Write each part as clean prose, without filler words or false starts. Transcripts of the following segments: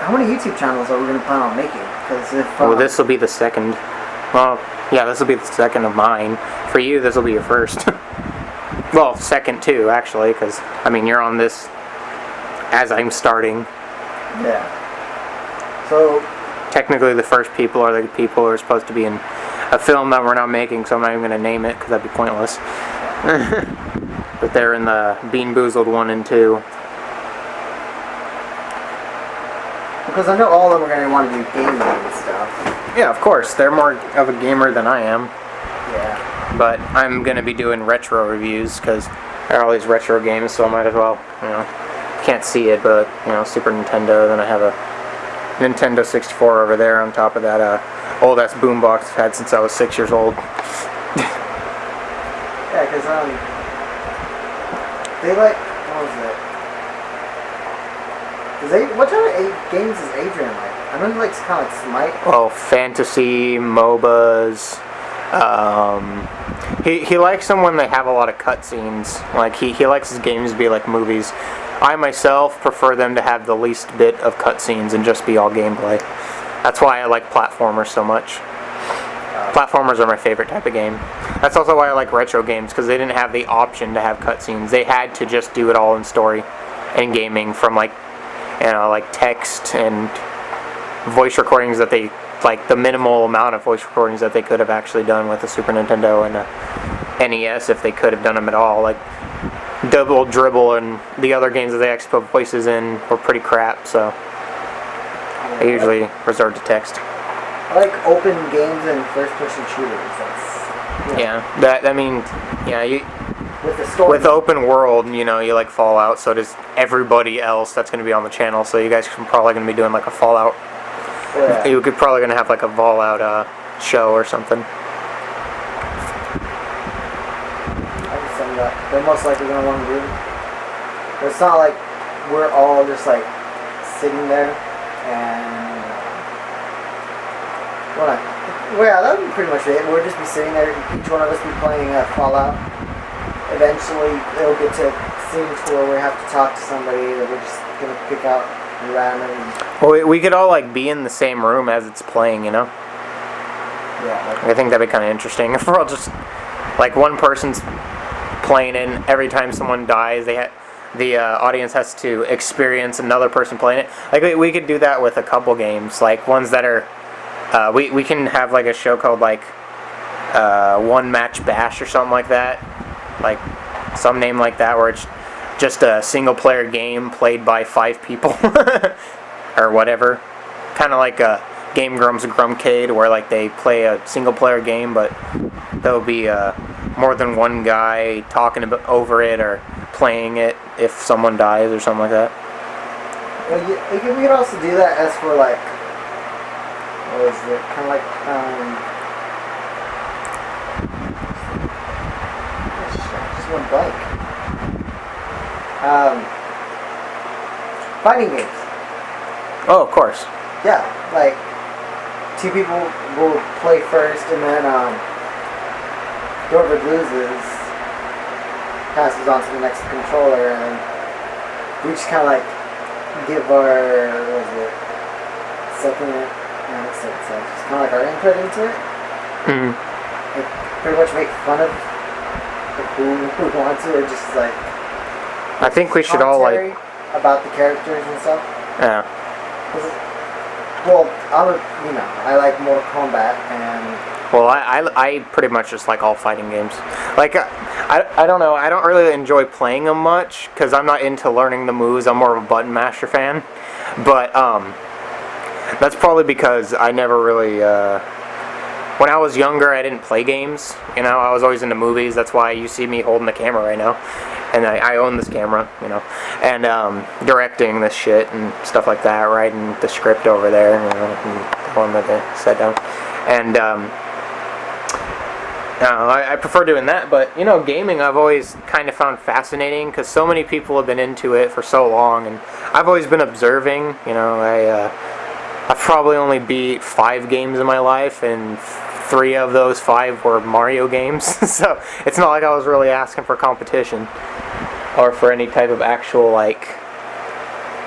how many YouTube channels are we going to plan on making? Because if Well, this will be the second. Well, yeah, this will be the second of mine. For you, this will be your first. Well, second too, actually, because I mean you're on this as I'm starting. Yeah. So technically, the first people are the people who are supposed to be in a film that we're not making, so I'm not even going to name it because that'd be pointless. But they're in the Bean Boozled 1 and 2. Because I know all of them are going to want to do gaming and stuff. Yeah, of course. They're more of a gamer than I am. Yeah. But I'm going to be doing retro reviews because there are all these retro games, so I might as well, can't see it, but, Super Nintendo. Then I have a Nintendo 64 over there on top of that old-ass boombox I've had since I was 6 years old. Yeah, because, they like, what was it? What kind of games is Adrian like? I know he likes kind of like Smite. Oh, fantasy, MOBAs. He likes them when they have a lot of cutscenes. Like, he likes his games to be like movies. I myself prefer them to have the least bit of cutscenes and just be all gameplay. That's why I like platformers so much. Platformers are my favorite type of game. That's also why I like retro games, because they didn't have the option to have cutscenes. They had to just do it all in story and gaming from like text and voice recordings that they, like the minimal amount of voice recordings that they could have actually done with a Super Nintendo and a NES if they could have done them at all. Like Double Dribble and the other games that they actually put voices in were pretty crap, so I usually resort to text. I like open games and first-person shooters. With the story. With open world, you like Fallout, so does everybody else that's going to be on the channel. So you guys are probably going to be doing like a Fallout. Yeah. You could probably going to have like a Fallout show or something. I can send that. They're most likely going to want to do. But it's not like we're all just like sitting there and. Well, yeah, that would be pretty much it. We'll just be sitting there, each one of us be playing Fallout. Eventually, it'll get to scenes where we have to talk to somebody that we're just gonna pick out random. Well, we could all like be in the same room as it's playing, Yeah. I think that'd be kind of interesting. If we're all just like one person's playing it, and every time someone dies, the audience has to experience another person playing it. Like we could do that with a couple games, like ones that are. We can have like a show called like One Match Bash or something like that, like some name like that, where it's just a single player game played by 5 people or whatever, kind of like a Game Grumps Grumcade, where like they play a single player game, but there'll be more than one guy talking over it or playing it if someone dies or something like that. Well, we could also do that as for like. What is it? Kind of like, just went blank. Fighting games. Oh, of course. Yeah, like, 2 people will play first, and then, whoever loses passes on to the next controller, and we just kind of like give our, second. So it's just kind of like our input into it. Mm-hmm. Like, pretty much make fun of who wants it, or just like. I think we should all like about the characters and stuff. Yeah. Well, I like Mortal Kombat and. Well, I pretty much just like all fighting games. Like I don't know. I don't really enjoy playing them much because I'm not into learning the moves. I'm more of a button masher fan, but that's probably because I never really, when I was younger, I didn't play games. I was always into movies. That's why you see me holding the camera right now. And I own this camera, and directing this shit and stuff like that, writing the script over there, and the one that I set down. And I prefer doing that, but, gaming I've always kind of found fascinating because so many people have been into it for so long, and I've always been observing, I've probably only beat 5 games in my life, and 3 of those 5 were Mario games. So it's not like I was really asking for competition or for any type of actual like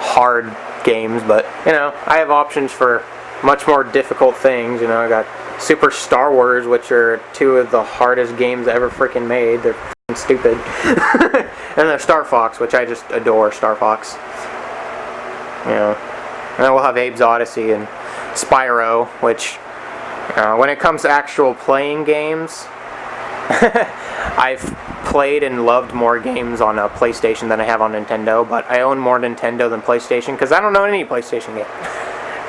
hard games, but you know, I have options for much more difficult things. You know, I got Super Star Wars, which are two of the hardest games ever freaking made. They're freaking stupid. And there's Star Fox, which I just adore. Star Fox. You know, and then we'll have Abe's Odyssey and Spyro, which when it comes to actual playing games, I've played and loved more games on a PlayStation than I have on Nintendo, but I own more Nintendo than PlayStation because I don't know any PlayStation game.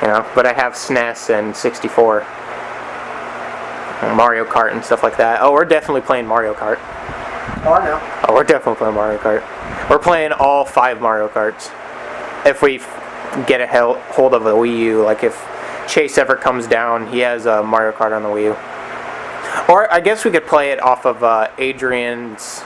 You know, but I have SNES and 64, and Mario Kart and stuff like that. Oh, we're definitely playing Mario Kart. Oh, I know. Oh, we're definitely playing Mario Kart. We're playing all 5 Mario Karts. If we get a hold of a Wii U, like if Chase ever comes down, he has a Mario Kart on the Wii U. Or I guess we could play it off of Adrian's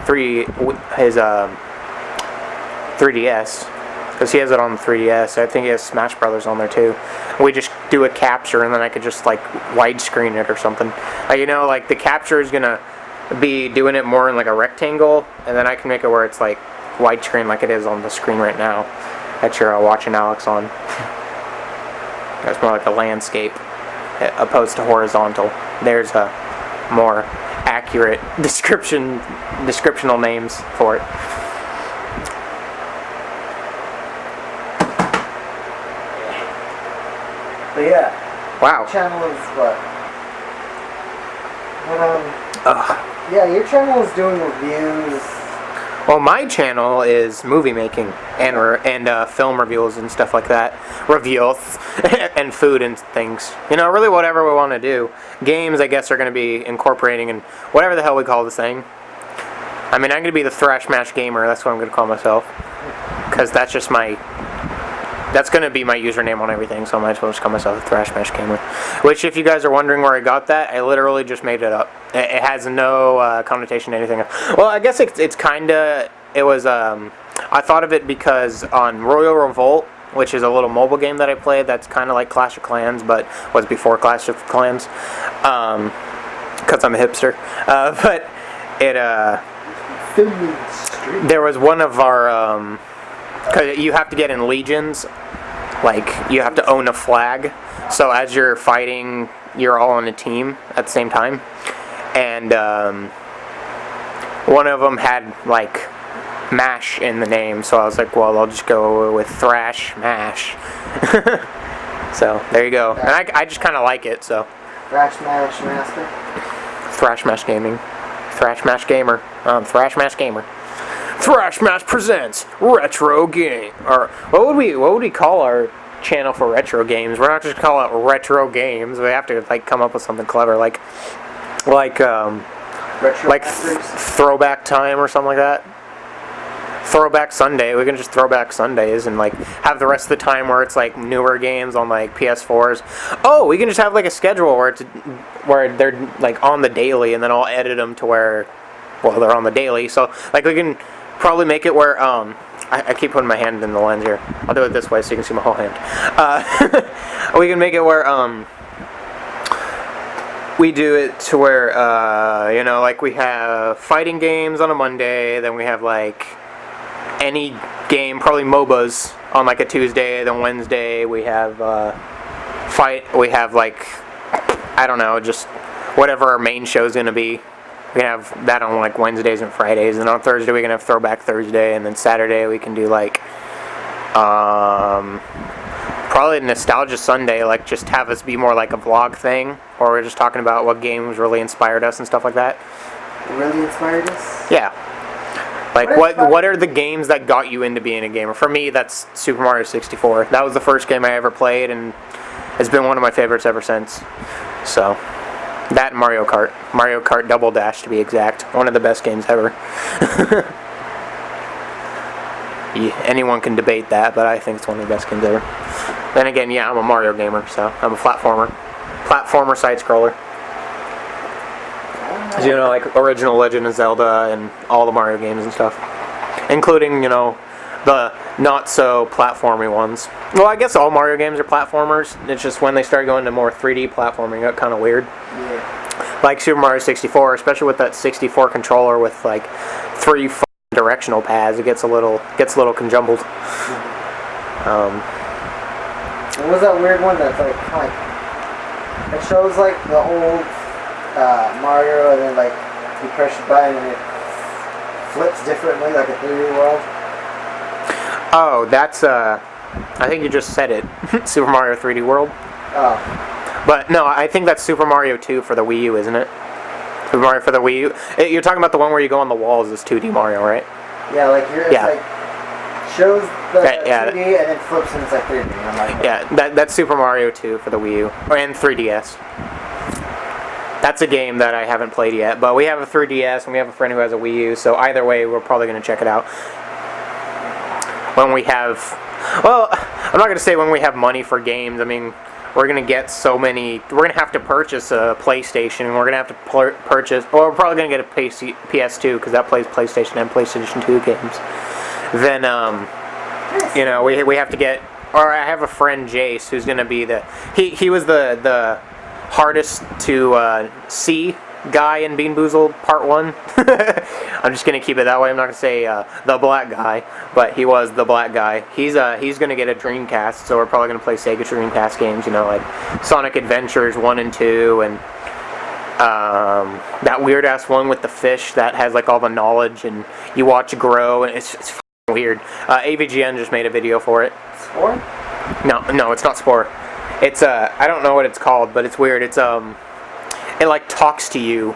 3DS, because he has it on the 3DS. I think he has Smash Brothers on there too. We just do a capture, and then I could just like widescreen it or something. You know, like the capture is gonna be doing it more in like a rectangle, and then I can make it where it's like widescreen, like it is on the screen right now that you're watching Alex on. It's more like a landscape opposed to horizontal. There's a more accurate descriptional names for it. But yeah. Wow. Channel is what? Yeah, your channel is doing reviews. Well, my channel is movie making and film reviews and stuff like that. Reviews and food and things. You know, really whatever we want to do. Games, I guess, are going to be incorporating and whatever the hell we call this thing. I mean, I'm going to be the Thrash Mash Gamer. That's what I'm going to call myself. Because that's just my... That's going to be my username on everything, so I might as well just call myself the Thrash Mash Gamer. Which, if you guys are wondering where I got that, I literally just made it up. It has no connotation to anything. Well, I guess it's kind of... It was... I thought of it because on Royal Revolt, which is a little mobile game that I played that's kind of like Clash of Clans, but was before Clash of Clans. Because I'm a hipster. But it... There was one of our... Because you have to get in legions, like you have to own a flag. So as you're fighting, you're all on a team at the same time. And one of them had like MASH in the name, so I was like, well, I'll just go with Thrash Mash. So there you go. And I just kind of like it. So Thrash Mash Master. Thrash Mash Gaming, Thrash Mash Gamer, Thrash Mash Gamer. Thrash Mash presents Retro Game. Or what would we call our channel for retro games? We're not just call it Retro Games. We have to like come up with something clever, like Throwback Time or something like that. Throwback Sunday. We can just Throwback Sundays and like have the rest of the time where it's like newer games on like PS4s. Oh, we can just have like a schedule where they're like on the daily, and then I'll edit them to where, well, they're on the daily. So like we can probably make it where I keep putting my hand in the lens here. I'll do it this way so you can see my whole hand. We can make it where we do it to where you know, like we have fighting games on a Monday, then we have like any game, probably MOBAs on like a Tuesday, then Wednesday we have we have like, I don't know, just whatever our main show is gonna be. We can have that on like Wednesdays and Fridays, and on Thursday we can have Throwback Thursday, and then Saturday we can do like probably Nostalgia Sunday, like just have us be more like a vlog thing, or we're just talking about what games really inspired us and stuff like that. Really inspired us? Yeah. Like what are the games that got you into being a gamer? For me, that's Super Mario 64. That was the first game I ever played, and it's been one of my favorites ever since. So that and Mario Kart Double Dash to be exact. One of the best games ever. Yeah, anyone can debate that, but I think it's one of the best games ever. Then again, yeah, I'm a Mario gamer, so I'm a platformer side-scroller. As you know, like original Legend of Zelda and all the Mario games and stuff, including, you know, the not so platformy ones. Well, I guess all Mario games are platformers. It's just when they start going to more 3D platforming, it got kind of weird. Yeah. Like Super Mario 64, especially with that 64 controller with like 3 directional pads, it gets a little conjumbled. What was that weird one that's like kind of like it shows like the old Mario, and then like you press the button and it flips differently, like a 3D world. Oh, that's I think you just said it. Super Mario 3D World. Oh. But no, I think that's Super Mario 2 for the Wii U, isn't it? Super Mario for the Wii U. You're talking about the one where you go on the walls as 2D Mario, right? Yeah, like it's like shows the 2D and then flips and it's like 3D. And I'm like, yeah, that's Super Mario 2 for the Wii U and 3DS. That's a game that I haven't played yet, but we have a 3DS and we have a friend who has a Wii U, so either way, we're probably going to check it out. When we have, well, I'm not going to say when we have money for games. I mean, we're going to get so many, we're going to have to purchase a PlayStation, and we're going to have to purchase, well, we're probably going to get a PS2, because that plays PlayStation and PlayStation 2 games. Then, you know, we have to get, or I have a friend, Jace, who's going to be he was the hardest to see guy in Bean Boozled Part 1. I'm just going to keep it that way. I'm not going to say the black guy, but he was the black guy. He's going to get a Dreamcast, so we're probably going to play Sega Dreamcast games, you know, like Sonic Adventures 1 and 2, and that weird-ass one with the fish that has, like, all the knowledge, and you watch grow, and it's f***ing weird. AVGN just made a video for it. Spore? No, it's not Spore. It's, I don't know what it's called, but it's weird. It's, it like talks to you,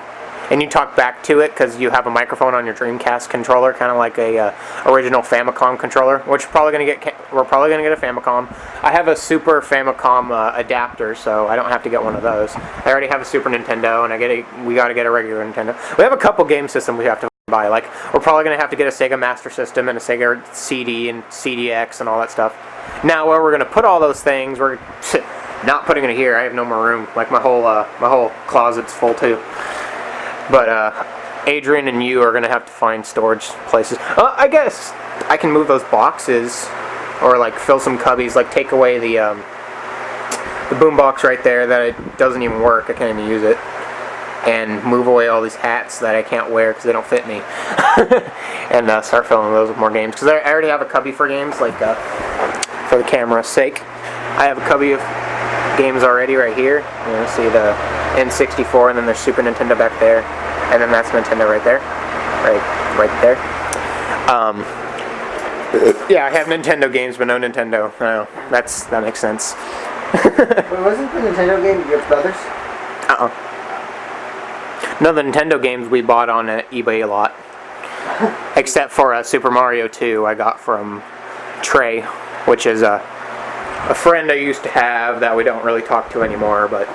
and you talk back to it because you have a microphone on your Dreamcast controller, kind of like a original Famicom controller. Which we're probably gonna get a Famicom. I have a Super Famicom adapter, so I don't have to get one of those. I already have a Super Nintendo, and we got to get a regular Nintendo. We have a couple game systems we have to buy. Like, we're probably gonna have to get a Sega Master System and a Sega CD and CDX and all that stuff. Now, where we're gonna put all those things, we're not putting it here. I have no more room. Like, my whole closet's full too. But Adrian and you are gonna have to find storage places. I guess I can move those boxes, or like fill some cubbies. Like, take away the boombox right there that it doesn't even work. I can't even use it. And move away all these hats that I can't wear because they don't fit me. And start filling those with more games. Because I already have a cubby for games, like for the camera's sake. I have a cubby of games already right here. You know, see the N64, and then there's Super Nintendo back there, and then that's Nintendo right there, right there. Yeah, I have Nintendo games, but no Nintendo. No, that makes sense. Wait, wasn't the Nintendo game your brother's? No, the Nintendo games we bought on eBay a lot, except for Super Mario 2 I got from Trey, which is a friend I used to have that we don't really talk to anymore, but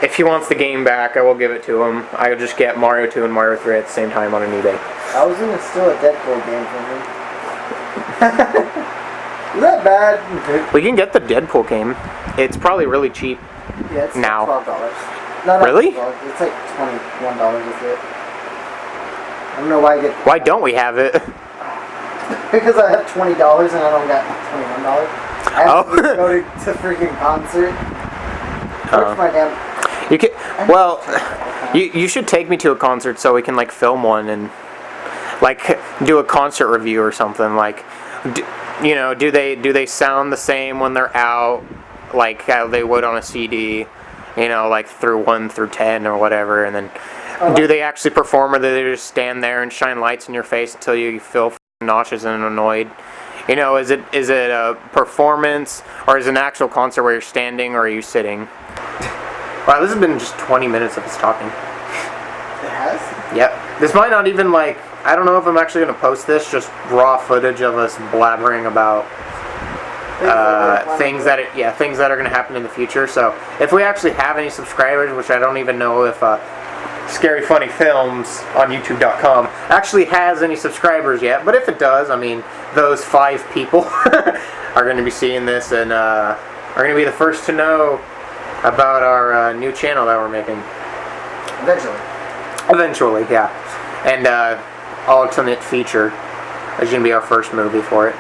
if he wants the game back, I will give it to him. I'll just get Mario 2 and Mario 3 at the same time on an eBay. I was gonna steal a Deadpool game from him. Is that bad? We can get the Deadpool game. It's probably really cheap. Yeah, it's now. Like $12. No, really? $12. It's like $21 is it. I don't know why I get... Why don't we have it? Because I have $20 and I don't got $21. I have to go to freaking concert. Where's my damn... You can... Well, you should take me to a concert so we can, like, film one and, like, do a concert review or something. Like, you know, do they sound the same when they're out, like how they would on a CD? You know, like through 1 through 10 or whatever, and then do they actually perform, or do they just stand there and shine lights in your face until you feel nauseous and annoyed? You know, is it a performance, or is it an actual concert where you're standing, or are you sitting? Wow, this has been just 20 minutes of us talking. It has? Yep. This might not even, like, I don't know if I'm actually going to post this, just raw footage of us blabbering about things that are going to happen in the future. So if we actually have any subscribers, which I don't even know if Scary Funny Films on YouTube.com actually has any subscribers yet, but if it does, I mean, those 5 people are going to be seeing this and are going to be the first to know about our new channel that we're making. Eventually, yeah. And Ultimate Feature is going to be our first movie for it.